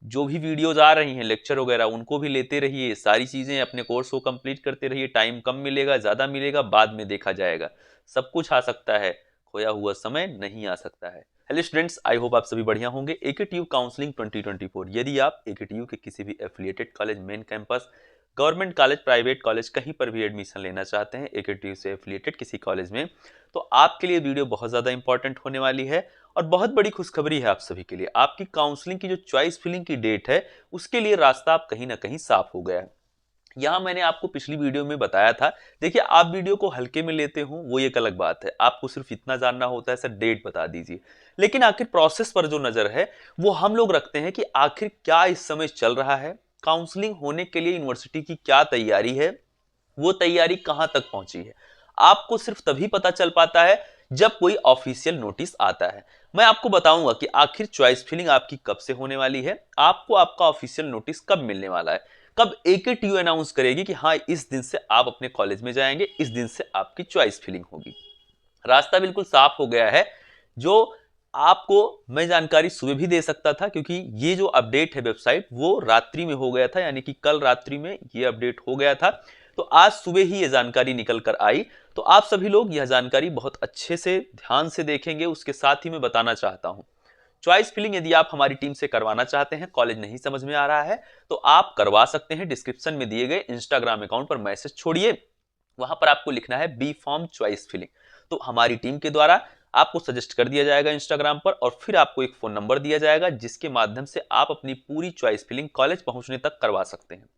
जो भी वीडियोज आ रही हैं लेक्चर वगैरह उनको भी लेते रहिए, सारी चीज़ें अपने कोर्स को कंप्लीट करते रहिए। टाइम कम मिलेगा ज़्यादा मिलेगा बाद में देखा जाएगा, सब कुछ आ सकता है, खोया हुआ समय नहीं आ सकता है। हेलो स्टूडेंट्स, आई होप आप सभी बढ़िया होंगे। एकेटीयू काउंसलिंग 2024, यदि आप एकेटीयू के किसी भी affiliated college, main campus, government college, private college कहीं पर भी एडमिशन लेना चाहते हैं एकेटीयू से एफिलिएटेड किसी कॉलेज में, तो आपके लिए वीडियो बहुत ज़्यादा इंपॉर्टेंट होने वाली है। और बहुत बड़ी खुशखबरी है आप सभी के लिए, आपकी काउंसलिंग की जो चॉइस फिलिंग की डेट है उसके लिए रास्ता आप कहीं ना कहीं साफ हो गया है। यहां मैंने आपको पिछली वीडियो में बताया था, देखिए आप वीडियो को हल्के में लेते हो वो एक अलग बात है, आपको सिर्फ इतना जानना होता है सर डेट बता दीजिए, लेकिन आखिर प्रोसेस पर जो नजर है वो हम लोग रखते हैं कि आखिर क्या इस समय चल रहा है, काउंसलिंग होने के लिए यूनिवर्सिटी की क्या तैयारी है, वो तैयारी कहां तक पहुंची है। आपको सिर्फ तभी पता चल पाता है जब कोई ऑफिशियल नोटिस आता है। मैं आपको बताऊंगा कि आखिर चॉइस फिलिंग आपकी कब से होने वाली है, आपको आपका ऑफिशियल नोटिस कब मिलने वाला है, कब एकेटीयू अनाउंस करेगी कि हाँ इस दिन से आप अपने कॉलेज में जाएंगे, इस दिन से आपकी चॉइस फिलिंग होगी। रास्ता बिल्कुल साफ हो गया है। जो आपको मैं जानकारी सुबह भी दे सकता था, क्योंकि ये जो अपडेट है वेबसाइट वो रात्रि में हो गया था, यानी कि कल रात्रि में ये अपडेट हो गया था, तो आज सुबह ही ये जानकारी निकल कर आई। तो आप सभी लोग यह जानकारी बहुत अच्छे से ध्यान से देखेंगे। उसके साथ ही मैं बताना चाहता हूं, चॉइस फिलिंग यदि आप हमारी टीम से करवाना चाहते हैं, कॉलेज नहीं समझ में आ रहा है तो आप करवा सकते हैं। डिस्क्रिप्शन में दिए गए इंस्टाग्राम अकाउंट पर मैसेज छोड़िए, वहां पर आपको लिखना है बी फॉर्म चॉइस फिलिंग, तो हमारी टीम के द्वारा आपको सजेस्ट कर दिया जाएगा इंस्टाग्राम पर, और फिर आपको एक फोन नंबर दिया जाएगा जिसके माध्यम से आप अपनी पूरी चॉइस फिलिंग कॉलेज पहुंचने तक करवा सकते हैं।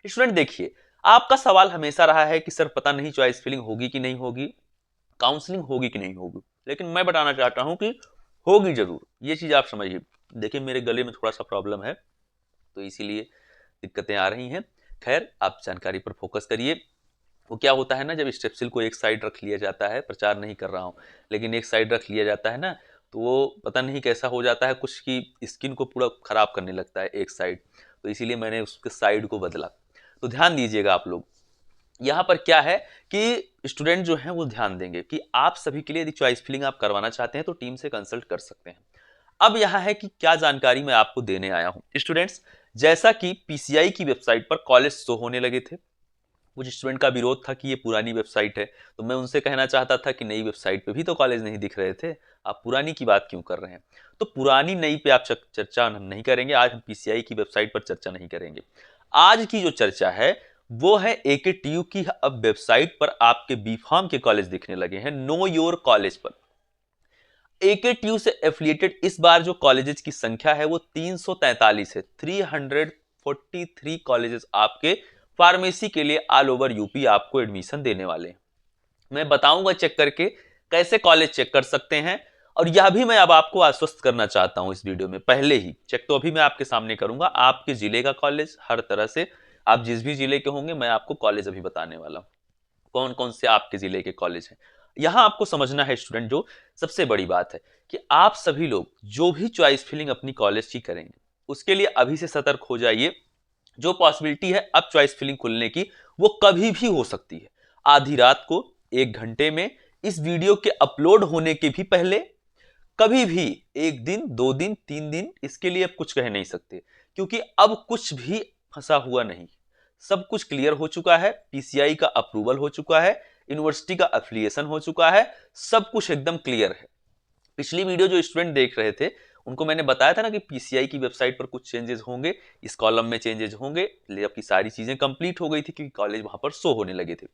स्टूडेंट देखिए, आपका सवाल हमेशा रहा है कि सर पता नहीं चॉइस फिलिंग होगी कि नहीं होगी, काउंसलिंग होगी कि नहीं होगी, लेकिन मैं बताना चाहता हूं कि होगी जरूर, ये चीज आप समझिए। देखिए मेरे गले में थोड़ा सा प्रॉब्लम है तो इसीलिए दिक्कतें आ रही हैं। खैर आप जानकारी पर फोकस करिए। वो क्या होता है ना, जब स्टेप्सिल को एक साइड रख लिया जाता है, प्रचार नहीं कर रहा हूँ, लेकिन एक साइड रख लिया जाता है ना, तो वो पता नहीं कैसा हो जाता है, कुछ की स्किन को पूरा खराब करने लगता है एक साइड, तो इसीलिए मैंने उसके साइड को बदला। तो ध्यान दीजिएगा आप लोग, यहाँ पर क्या है कि स्टूडेंट जो हैं वो ध्यान देंगे कि आप सभी के लिए यदि चॉइस फिलिंग आप करवाना चाहते हैं तो टीम से कंसल्ट कर सकते हैं। अब यहाँ है कि क्या जानकारी मैं आपको देने आया हूं स्टूडेंट्स। जैसा कि पीसीआई की वेबसाइट पर कॉलेज शो होने लगे थे, कुछ स्टूडेंट का विरोध था कि ये पुरानी वेबसाइट है, तो मैं उनसे कहना चाहता था कि नई वेबसाइट पे भी तो कॉलेज नहीं दिख रहे थे, आप पुरानी की बात क्यों कर रहे हैं। तो पुरानी नई पे आप चर्चा हम नहीं करेंगे, आज हम पीसीआई की वेबसाइट पर चर्चा नहीं करेंगे। आज की जो चर्चा है वो है एकेटीयू की। अब वेबसाइट पर आपके बीफार्म के कॉलेज दिखने लगे हैं, नो योर कॉलेज पर। एकेटीयू से एफिलिएटेड इस बार जो कॉलेजेस की संख्या है वो 343 है, 343 कॉलेजेस आपके फार्मेसी के लिए ऑल ओवर यूपी आपको एडमिशन देने वाले हैं। मैं बताऊंगा चेक करके कैसे कॉलेज चेक कर सकते हैं, और यह भी मैं अब आपको आश्वस्त करना चाहता हूं इस वीडियो में, पहले ही चेक तो अभी मैं आपके सामने करूंगा, आपके जिले का कॉलेज हर तरह से, आप जिस भी जिले के होंगे मैं आपको कॉलेज अभी बताने वाला हूं कौन कौन से आपके जिले के कॉलेज हैं। यहां आपको समझना है स्टूडेंट, जो सबसे बड़ी बात है कि आप सभी लोग जो भी चॉइस फिलिंग अपनी कॉलेज की करेंगे उसके लिए अभी से सतर्क हो जाइए। जो पॉसिबिलिटी है अब चॉइस फिलिंग खुलने की वो कभी भी हो सकती है, आधी रात को, 1 घंटे में, इस वीडियो के अपलोड होने के भी पहले, कभी भी, 1 दिन 2 दिन 3 दिन, इसके लिए अब कुछ कह नहीं सकते, क्योंकि अब कुछ भी फंसा हुआ नहीं, सब कुछ क्लियर हो चुका है, पीसीआई का अप्रूवल हो चुका है, यूनिवर्सिटी का एफिलिएशन हो चुका है, सब कुछ एकदम क्लियर है। पिछली वीडियो जो स्टूडेंट देख रहे थे उनको मैंने बताया था ना कि पीसीआई की वेबसाइट पर कुछ चेंजेस होंगे, इस कॉलम में चेंजेस होंगे, लेकिन आपकी सारी चीजें कंप्लीट हो गई थी क्योंकि कॉलेज वहां पर शो होने लगे थे।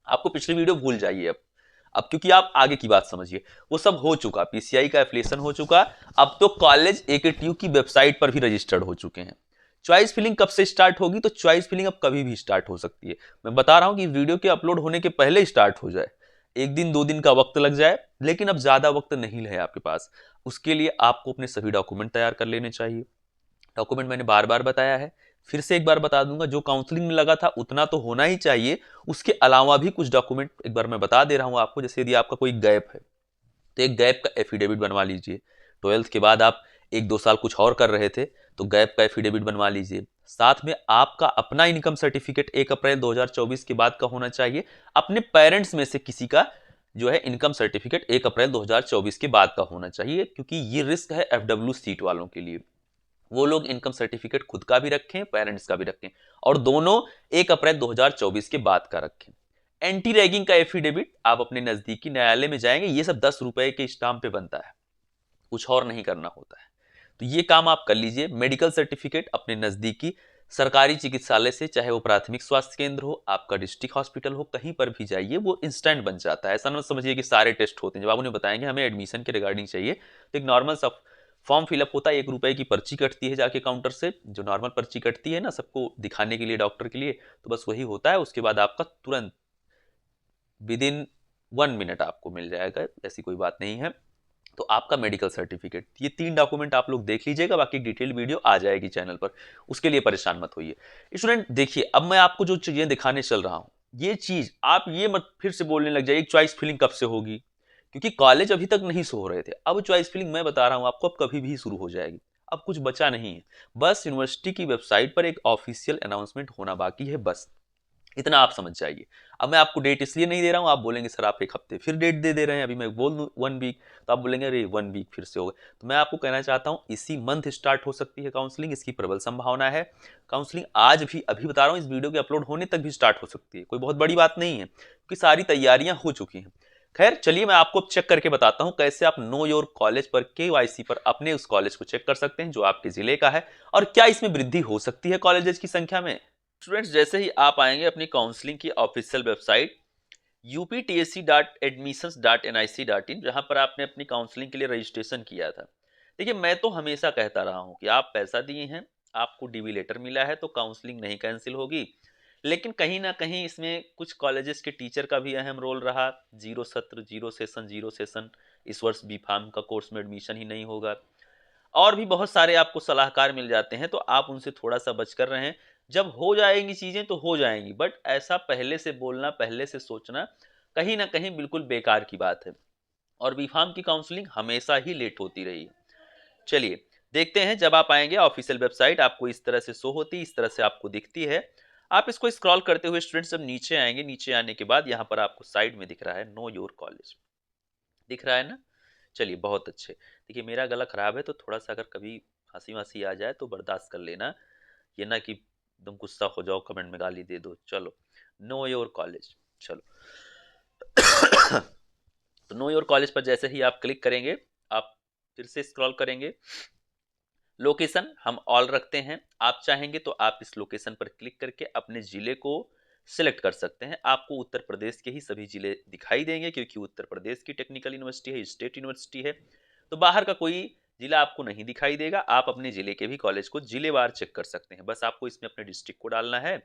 आपको पिछली वीडियो भूल जाइए अब क्योंकि आप आगे की बात समझिए, वो सब हो चुका, पीसीआई का एफिलिएशन हो चुका, अब तो कॉलेज एकेटीयू की वेबसाइट पर भी रजिस्टर्ड हो चुके हैं। चॉइस फिलिंग कब से स्टार्ट होगी, तो चॉइस फिलिंग अब कभी भी स्टार्ट हो सकती है। मैं बता रहा हूं कि वीडियो के अपलोड होने के पहले ही स्टार्ट हो जाए, 1 दिन 2 दिन का वक्त लग जाए, लेकिन अब ज्यादा वक्त नहीं है आपके पास। उसके लिए आपको अपने सभी डॉक्यूमेंट तैयार कर लेने चाहिए। डॉक्यूमेंट मैंने बार बार बताया है, फिर से एक बार बता दूंगा, जो काउंसलिंग में लगा था उतना तो होना ही चाहिए, उसके अलावा भी कुछ डॉक्यूमेंट एक बार मैं बता दे रहा हूं आपको। जैसे यदि आपका कोई गैप है तो एक गैप का एफिडेविट बनवा लीजिए, 12th के बाद आप 1 2 साल कुछ और कर रहे थे तो गैप का एफिडेविट बनवा लीजिए। साथ में आपका अपना इनकम सर्टिफिकेट 1 अप्रैल 2024 के बाद का होना चाहिए, अपने पेरेंट्स में से किसी का जो है इनकम सर्टिफिकेट 1 अप्रैल 2024 के बाद का होना चाहिए, क्योंकि ये रिस्क है एफडब्ल्यू सीट वालों के लिए। वो लोग इनकम सर्टिफिकेट खुद का भी रखें, पेरेंट्स का भी रखें, और दोनों 1 अप्रैल 2024 के बाद का रखें। एंटी रैगिंग का एफिडेविट आप अपने नजदीकी न्यायालय में जाएंगे, ये सब 10 रुपए के स्टाम्प पे बनता है, कुछ और नहीं करना होता है। तो ये काम आप कर लीजिए। मेडिकल सर्टिफिकेट अपने नजदीकी सरकारी चिकित्सालय से, चाहे वो प्राथमिक स्वास्थ्य केंद्र हो, आपका डिस्ट्रिक्ट हॉस्पिटल हो, कहीं पर भी जाइए, वो इंस्टेंट बन जाता है। ऐसा ना समझिए कि सारे टेस्ट होते हैं। जब आप उन्हें बताएंगे हमें एडमिशन के रिगार्डिंग चाहिए, तो एक नॉर्मल सा फॉर्म फिलअप होता है, 1 रुपए की पर्ची कटती है जाके काउंटर से, जो नॉर्मल पर्ची कटती है ना सबको दिखाने के लिए, डॉक्टर के लिए, तो बस वही होता है। उसके बाद आपका तुरंत विद इन 1 मिनट आपको मिल जाएगा, ऐसी कोई बात नहीं है। तो आपका मेडिकल सर्टिफिकेट, ये 3 डॉक्यूमेंट आप लोग देख लीजिएगा, बाकी डिटेल वीडियो आ जाएगी चैनल पर, उसके लिए परेशान मत होइए। स्टूडेंट देखिए, अब मैं आपको जो चीजें दिखाने चल रहा हूं, ये चीज आप ये मत फिर से बोलने लग जाइए चॉइस फिलिंग कब से होगी, क्योंकि कॉलेज अभी तक नहीं सो रहे थे। अब चॉइस फिलिंग मैं बता रहा हूं आपको, अब कभी भी शुरू हो जाएगी। अब कुछ बचा नहीं है, बस यूनिवर्सिटी की वेबसाइट पर एक ऑफिशियल अनाउंसमेंट होना बाकी है, बस इतना आप समझ जाइए। अब मैं आपको डेट इसलिए नहीं दे रहा हूं, आप बोलेंगे सर आप 1 हफ्ते फिर डेट दे रहे हैं, अभी मैं बोल दूं 1 वीक, तो आप बोलेंगे अरे 1 वीक फिर से हो गए। तो मैं आपको कहना चाहता हूं इसी मंथ स्टार्ट हो सकती है काउंसलिंग, इसकी प्रबल संभावना है। काउंसलिंग आज भी, अभी बता रहा हूं, इस वीडियो के अपलोड होने तक भी स्टार्ट हो सकती है, कोई बहुत बड़ी बात नहीं है, क्योंकि सारी तैयारियां हो चुकी हैं। खैर चलिए, मैं आपको चेक करके बताता हूं कैसे आप नो योर कॉलेज पर KYC पर अपने उस कॉलेज को चेक कर सकते हैं जो आपके जिले का है, और क्या इसमें वृद्धि हो सकती है कॉलेजेस की संख्या में। स्टूडेंट्स जैसे ही आप आएंगे अपनी काउंसलिंग की ऑफिशियल वेबसाइट uptsc.admissions.nic.in, जहां पर आपने अपनी काउंसलिंग के लिए रजिस्ट्रेशन किया था। देखिए, मैं तो हमेशा कहता रहा हूं कि आप पैसा दिए हैं, आपको डीवी लेटर मिला है, तो काउंसलिंग नहीं कैंसिल होगी। लेकिन कहीं ना कहीं इसमें कुछ कॉलेजेस के टीचर का भी अहम रोल रहा। जीरो सत्र, जीरो सेशन, इस वर्ष बी फार्म का कोर्स में एडमिशन ही नहीं होगा। और भी बहुत सारे आपको सलाहकार मिल जाते हैं, तो आप उनसे थोड़ा सा बचकर रहें। जब हो जाएंगी चीजें तो हो जाएंगी, बट ऐसा पहले से बोलना, पहले से सोचना कहीं ना कहीं बिल्कुल बेकार की बात है। और बीफार्म की काउंसलिंग हमेशा ही लेट होती रही है। चलिए देखते हैं, जब आप आएंगे ऑफिशियल वेबसाइट आपको इस तरह से शो होती, इस तरह से आपको दिखती है। आप इसको स्क्रॉल करते हुए स्टूडेंट्स जब नीचे आएंगे, नीचे आने के बाद यहाँ पर आपको साइड में दिख रहा है नो योर कॉलेज, दिख रहा है ना। चलिए बहुत अच्छे। देखिए मेरा गला खराब है, तो थोड़ा सा अगर कभी खांसी वासी आ जाए तो बर्दाश्त कर लेना, ये ना कि एकदम गुस्सा हो जाओ, कमेंट में गाली दे दो। चलो, नो योर कॉलेज, चलो। तो नो योर कॉलेज पर जैसे ही आप क्लिक करेंगे, आप फिर से स्क्रॉल करेंगे, लोकेशन हम ऑल रखते हैं। आप चाहेंगे तो आप इस लोकेशन पर क्लिक करके अपने जिले को सिलेक्ट कर सकते हैं। आपको उत्तर प्रदेश के ही सभी जिले दिखाई देंगे, क्योंकि उत्तर प्रदेश की टेक्निकल यूनिवर्सिटी है, स्टेट यूनिवर्सिटी है, तो बाहर का कोई जिला आपको नहीं दिखाई देगा। आप अपने जिले के भी कॉलेज को जिलेवार चेक कर सकते हैं, बस आपको इसमें अपने डिस्ट्रिक्ट को डालना है।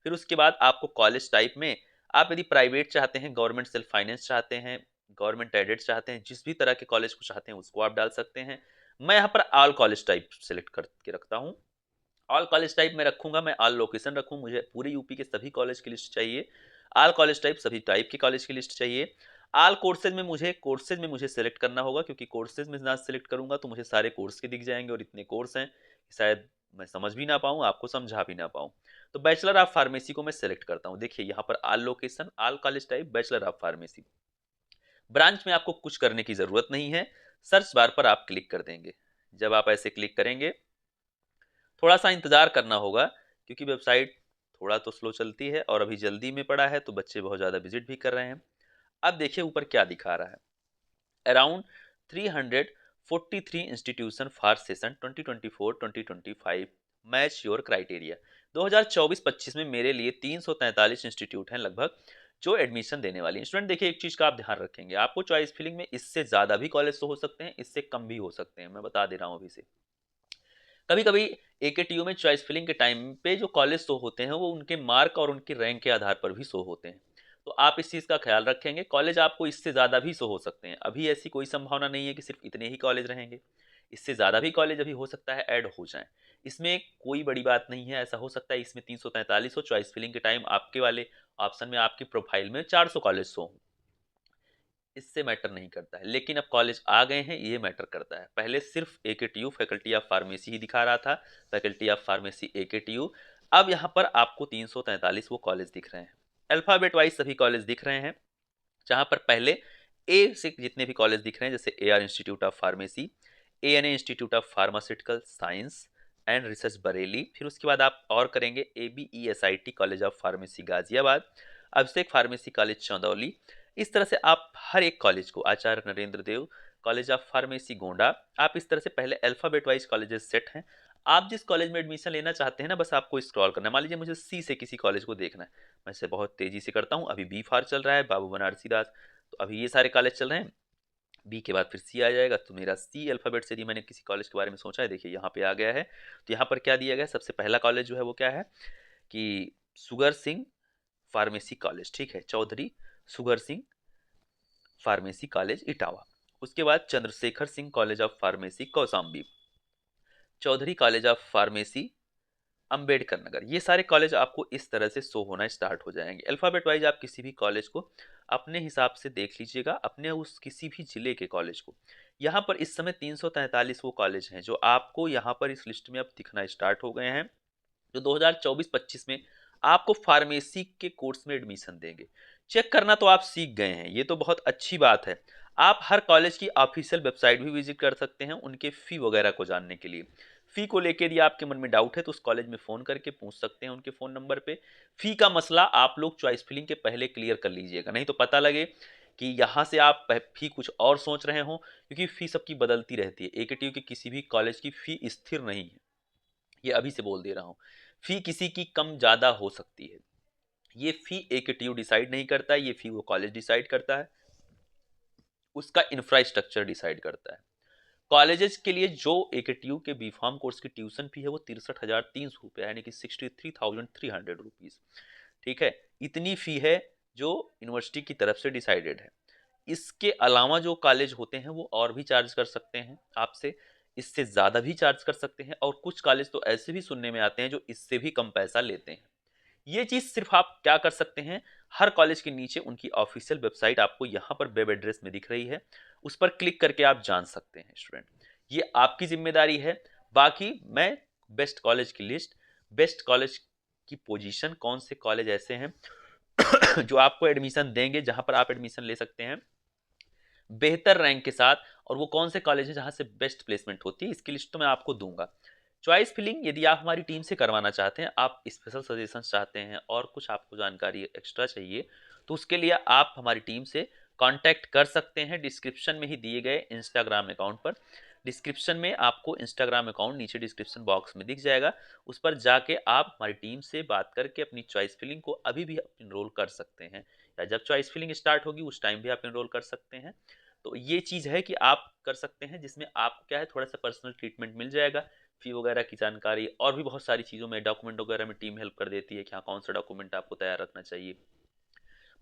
फिर उसके बाद आपको कॉलेज टाइप में, आप यदि प्राइवेट चाहते हैं, गवर्नमेंट सेल्फ फाइनेंस चाहते हैं, गवर्नमेंट एडेड चाहते हैं, जिस भी तरह के कॉलेज को चाहते हैं उसको आप डाल सकते हैं। मैं यहाँ पर ऑल कॉलेज टाइप सेलेक्ट करके रखता हूँ। ऑल कॉलेज टाइप में रखूंगा, मैं ऑल लोकेशन रखूँ, मुझे पूरे यूपी के सभी कॉलेज की लिस्ट चाहिए। ऑल कॉलेज टाइप, सभी टाइप के कॉलेज की लिस्ट चाहिए। ऑल कोर्सेज में मुझे सेलेक्ट करना होगा, क्योंकि कोर्सेज में ना सेलेक्ट करूंगा तो मुझे सारे कोर्स के दिख जाएंगे, और इतने कोर्स हैं शायद मैं समझ भी ना पाऊँ, आपको समझा भी ना पाऊँ। तो बैचलर ऑफ फार्मेसी को मैं सेलेक्ट करता हूँ। देखिए यहाँ पर all location, all college type, bachelor of pharmacy. Branch में आपको कुछ करने की जरूरत नहीं है, सर्च बार पर आप क्लिक कर देंगे। जब आप ऐसे क्लिक करेंगे, थोड़ा सा इंतजार करना होगा, क्योंकि वेबसाइट थोड़ा तो स्लो चलती है, और अभी जल्दी में पड़ा है तो बच्चे बहुत ज़्यादा विजिट भी कर रहे हैं। अब देखिए ऊपर क्या दिखा रहा है, around 343 institution for session 2024-2025 match your criteria. 2024-25 में मेरे लिए 343 इंस्टीट्यूट हैं लगभग, जो एडमिशन देने वाली हैं। स्टूडेंट देखिए, एक चीज का आप ध्यान रखेंगे, आपको चॉइस फिलिंग में इससे ज्यादा भी कॉलेज तो हो सकते हैं, इससे कम भी हो सकते हैं, मैं बता दे रहा हूं अभी से। कभी कभी AKTU में चॉइस फिलिंग के टाइम पे जो कॉलेज शो होते हैं वो उनके मार्क और उनके रैंक के आधार पर भी शो होते हैं, तो आप इस चीज का ख्याल रखेंगे। कॉलेज आपको इससे ज्यादा भी शो हो सकते हैं, अभी ऐसी कोई संभावना नहीं है कि सिर्फ इतने ही कॉलेज रहेंगे, इससे ज्यादा भी कॉलेज अभी हो सकता है ऐड हो जाएं। इसमें कोई बड़ी बात नहीं है, ऐसा हो सकता है इसमें 343 हो, चॉइस फिलिंग के टाइम आपके वाले ऑप्शन में, आपकी प्रोफाइल में 400 कॉलेज शो हो, इससे मैटर नहीं करता है। लेकिन अब कॉलेज आ गए हैं, ये मैटर करता है। पहले सिर्फ AKTU फैकल्टी ऑफ फार्मेसी ही दिखा रहा था, फैकल्टी ऑफ फार्मेसी AKTU। अब यहाँ पर आपको 343 वो कॉलेज दिख रहे हैं, अल्फाबेट वाइज सभी कॉलेज दिख रहे हैं। जहां पर पहले ए से जितने भी कॉलेज दिख रहे हैं, जैसे AR institute of pharmacy, ANA institute of pharmaceutical science, and research Bareilly, फिर उसके बाद आप और करेंगे ABESIT college of pharmacy Ghaziabad, Abhishek pharmacy college Chandauli. इस तरह से आप हर एक कॉलेज को, आचार्य नरेंद्र देव कॉलेज ऑफ फार्मेसी गोंडा, आप इस तरह से पहले अल्फाबेट वाइज कॉलेजेस सेट हैं। आप जिस कॉलेज में एडमिशन लेना चाहते हैं ना, बस आपको स्क्रॉल करना है। मान लीजिए मुझे सी से किसी कॉलेज को देखना है, मैं इसे बहुत तेजी से करता हूँ। अभी बी फार चल रहा है, बाबू बनारसी दास, तो अभी ये सारे कॉलेज चल रहे हैं। बी के बाद फिर सी आ जाएगा, तो मेरा सी अल्फाबेट से यदि मैंने किसी कॉलेज के बारे में सोचा है, देखिए यहाँ पे आ गया है। तो यहाँ पर क्या दिया गया है, सबसे पहला कॉलेज जो है वो क्या है कि सुगर सिंह फार्मेसी कॉलेज, ठीक है, चौधरी सुगर सिंह फार्मेसी कॉलेज इटावा। उसके बाद Chandrashekhar Singh college of pharmacy Kaushambi, Chaudhary college of pharmacy Ambedkar Nagar. ये सारे कॉलेज आपको इस तरह से शो होना स्टार्ट हो जाएंगे। अल्फाबेट वाइज आप किसी भी कॉलेज को अपने हिसाब से देख लीजिएगा, अपने उस किसी भी जिले के कॉलेज को। यहाँ पर इस समय 343 वो कॉलेज हैं जो आपको यहाँ पर इस लिस्ट में अब दिखना स्टार्ट हो गए हैं, जो 2024-25 में आपको फार्मेसी के कोर्स में एडमिशन देंगे। चेक करना तो आप सीख गए हैं, ये तो बहुत अच्छी बात है। आप हर कॉलेज की ऑफिशियल वेबसाइट भी विजिट कर सकते हैं उनके फी वगैरह को जानने के लिए। फी को लेकर यदि आपके मन में डाउट है तो उस कॉलेज में फोन करके पूछ सकते हैं उनके फोन नंबर पे। फी का मसला आप लोग चॉइस फिलिंग के पहले क्लियर कर लीजिएगा, नहीं तो पता लगे कि यहाँ से आप फी कुछ और सोच रहे हो, क्योंकि फी सबकी बदलती रहती है। AKTU के किसी भी कॉलेज की फी स्थिर नहीं है, ये अभी से बोल दे रहा हूँ। फी किसी की कम ज्यादा हो सकती है, ये फी AKTU डिसाइड नहीं करता है, ये फी वो कॉलेज डिसाइड करता है, उसका इंफ्रास्ट्रक्चर डिसाइड करता है। कॉलेजेस के लिए जो AKTU के बीफार्म कोर्स की ट्यूशन फी है वो 63,300 रुपया, यानी कि 63,300 रुपीज, ठीक है। इतनी फी है जो यूनिवर्सिटी की तरफ से डिसाइडेड है। इसके अलावा जो कॉलेज होते हैं वो और भी चार्ज कर सकते हैं आपसे, इससे ज़्यादा भी चार्ज कर सकते हैं, और कुछ कॉलेज तो ऐसे भी सुनने में आते हैं जो इससे भी कम पैसा लेते हैं। ये चीज़ सिर्फ आप क्या कर सकते हैं, हर कॉलेज के नीचे उनकी ऑफिशियल वेबसाइट आपको यहाँ पर वेब एड्रेस में दिख रही है, उस पर क्लिक करके आप जान सकते हैं स्टूडेंट। ये आपकी जिम्मेदारी है। बाकी मैं बेस्ट कॉलेज की लिस्ट, बेस्ट कॉलेज की पोजीशन, कौन से कॉलेज ऐसे हैं जो आपको एडमिशन देंगे, जहां पर आप एडमिशन ले सकते हैं बेहतर रैंक के साथ, और वो कौन से कॉलेज है जहां से बेस्ट प्लेसमेंट होती है, इसकी लिस्ट तो मैं आपको दूंगा। चॉइस फिलिंग यदि आप हमारी टीम से करवाना चाहते हैं, आप स्पेशल सजेशन चाहते हैं और कुछ आपको जानकारी एक्स्ट्रा चाहिए, तो उसके लिए आप हमारी टीम से कांटेक्ट कर सकते हैं डिस्क्रिप्शन में ही दिए गए इंस्टाग्राम अकाउंट पर। डिस्क्रिप्शन में आपको इंस्टाग्राम अकाउंट नीचे डिस्क्रिप्शन बॉक्स में दिख जाएगा, उस पर जाके आप हमारी टीम से बात करके अपनी चॉइस फिलिंग को अभी भी इनरोल कर सकते हैं, या जब चॉइस फिलिंग स्टार्ट होगी उस टाइम भी आप इनरोल कर सकते हैं। तो ये चीज़ है कि आप कर सकते हैं, जिसमें आपको क्या है, थोड़ा सा पर्सनल ट्रीटमेंट मिल जाएगा, फी वगैरह की जानकारी और भी बहुत सारी चीज़ों में, डॉक्यूमेंट वगैरह में टीम हेल्प कर देती है कि हाँ कौन सा डॉक्यूमेंट आपको तैयार रखना चाहिए।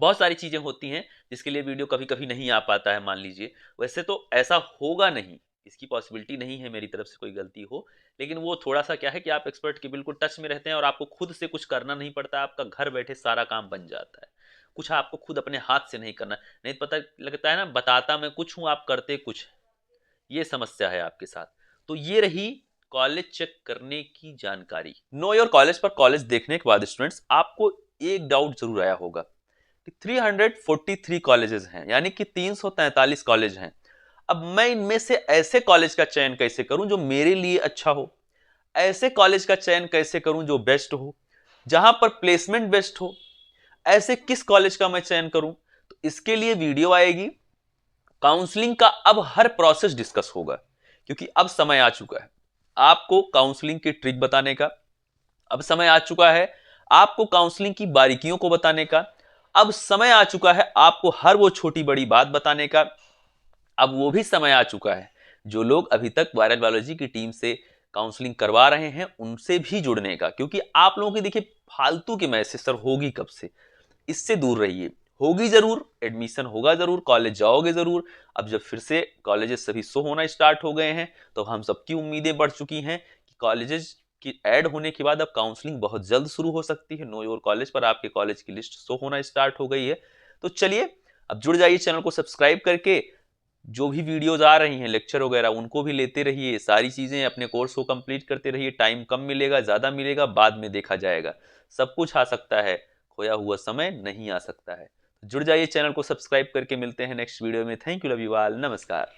बहुत सारी चीज़ें होती हैं जिसके लिए वीडियो कभी कभी नहीं आ पाता है, मान लीजिए। वैसे तो ऐसा होगा नहीं, इसकी पॉसिबिलिटी नहीं है मेरी तरफ से कोई गलती हो, लेकिन वो थोड़ा सा क्या है कि आप एक्सपर्ट के बिल्कुल टच में रहते हैं और आपको खुद से कुछ करना नहीं पड़ता, आपका घर बैठे सारा काम बन जाता है। कुछ आपको खुद अपने हाथ से नहीं करना, नहीं तो पता लगता है ना, बताता मैं कुछ हूँ आप करते कुछ, ये समस्या है आपके साथ। तो ये रही कॉलेज चेक करने की जानकारी। नो योर कॉलेज पर कॉलेज देखने के बाद स्टूडेंट्स आपको एक डाउट जरूर आया होगा कि 343 कॉलेजेस हैं, यानी कि 343 कॉलेज हैं। अब मैं इनमें से ऐसे कॉलेज का चयन कैसे करूं जो मेरे लिए अच्छा हो, ऐसे कॉलेज का चयन कैसे करूं जो बेस्ट हो, जहां पर प्लेसमेंट बेस्ट हो, ऐसे किस कॉलेज का मैं चयन करूं? तो इसके लिए वीडियो आएगी, काउंसलिंग का अब हर प्रोसेस डिस्कस होगा, क्योंकि अब समय आ चुका है आपको काउंसलिंग की ट्रिक बताने का, अब समय आ चुका है आपको काउंसलिंग की बारीकियों को बताने का, अब समय आ चुका है आपको हर वो छोटी बड़ी बात बताने का, अब वो भी समय आ चुका है जो लोग अभी तक वायरल बायोलॉजी की टीम से काउंसलिंग करवा रहे हैं उनसे भी जुड़ने का, क्योंकि आप लोगों की देखिए फालतू के मैसेज सर होगी कब से, इससे दूर रहिए। होगी जरूर, एडमिशन होगा जरूर, कॉलेज जाओगे जरूर। अब जब फिर से कॉलेजेस सभी शो होना स्टार्ट हो गए हैं, तो हम सबकी उम्मीदें बढ़ चुकी हैं कि कॉलेजेस की ऐड होने के बाद अब काउंसलिंग बहुत जल्द शुरू हो सकती है। नो योर कॉलेज पर आपके कॉलेज की लिस्ट शो होना स्टार्ट हो गई है। तो चलिए अब जुड़ जाइए चैनल को सब्सक्राइब करके, जो भी वीडियोज आ रही हैं लेक्चर वगैरह उनको भी लेते रहिए, सारी चीजें अपने कोर्स को कंप्लीट करते रहिए। टाइम कम मिलेगा ज्यादा मिलेगा बाद में देखा जाएगा, सब कुछ आ सकता है, खोया हुआ समय नहीं आ सकता है। जुड़ जाइए चैनल को सब्सक्राइब करके, मिलते हैं नेक्स्ट वीडियो में। Thank you, love you all, नमस्कार।